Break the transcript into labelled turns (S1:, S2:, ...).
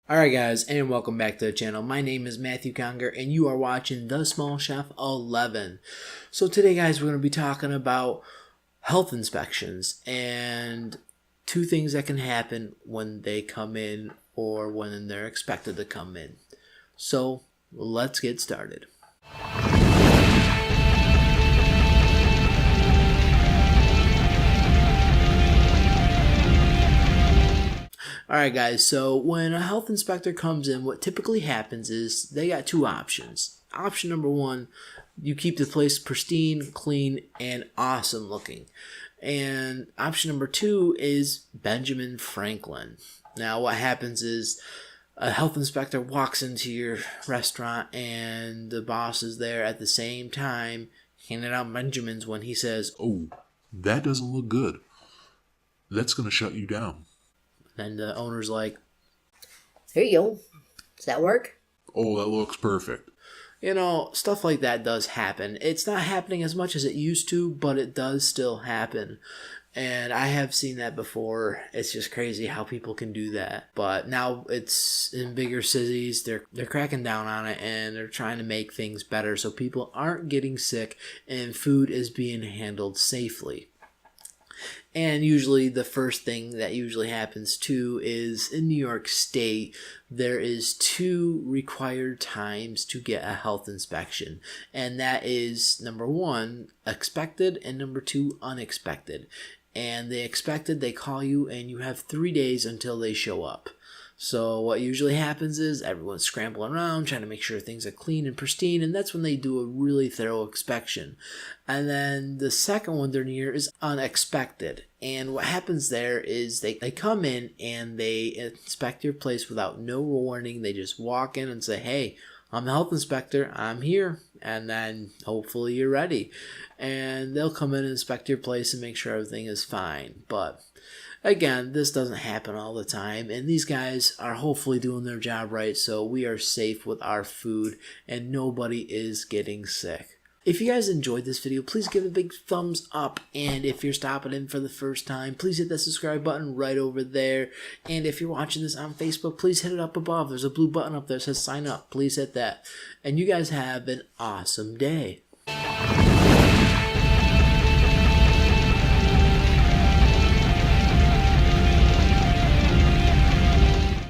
S1: Alright guys, and welcome back to the channel. My name is Matthew Conger, and you are watching The Small Chef 11. So today guys, we're going to be talking about health inspections and two things that can happen when they come in or when they're expected to come in. So let's get started. Alright guys, so when a health inspector comes in, what typically happens is they got two options. Option number one, you keep the place pristine, clean, and awesome looking. And option number two is Benjamin Franklin. Now what happens is a health inspector walks into your restaurant and the boss is there at the same time handing out Benjamins when he says,
S2: "Oh, that doesn't look good. That's going to shut you down."
S1: and the owner's like,
S3: "Here you go. Does that work?"
S2: "Oh, that looks perfect."
S1: You know, stuff like that does happen. It's not happening as much as it used to, but it does still happen. And I have seen that before. It's just crazy how people can do that. But now it's in bigger cities. They're cracking down on it and they're trying to make things better so people aren't getting sick and food is being handled safely. And usually the first thing that usually happens too is in New York State, there is two required times to get a health inspection. And that is number one, expected, and number two, unexpected. And the expected, they call you and you have 3 days until they show up. So what usually happens is everyone's scrambling around trying to make sure things are clean and pristine, and that's when they do a really thorough inspection. And then the second one they're near is unexpected. And what happens there is they come in and they inspect your place without no warning. They just walk in and say, "Hey, I'm the health inspector, I'm here," and then hopefully you're ready. And they'll come in and inspect your place and make sure everything is fine. But again, this doesn't happen all the time, and these guys are hopefully doing their job right, so we are safe with our food and nobody is getting sick. If you guys enjoyed this video, please give it a big thumbs up, and if you're stopping in for the first time, please hit that subscribe button right over there. And if you're watching this on Facebook, please hit it up above. There's a blue button up there that says sign up. Please hit that. And you guys have an awesome day.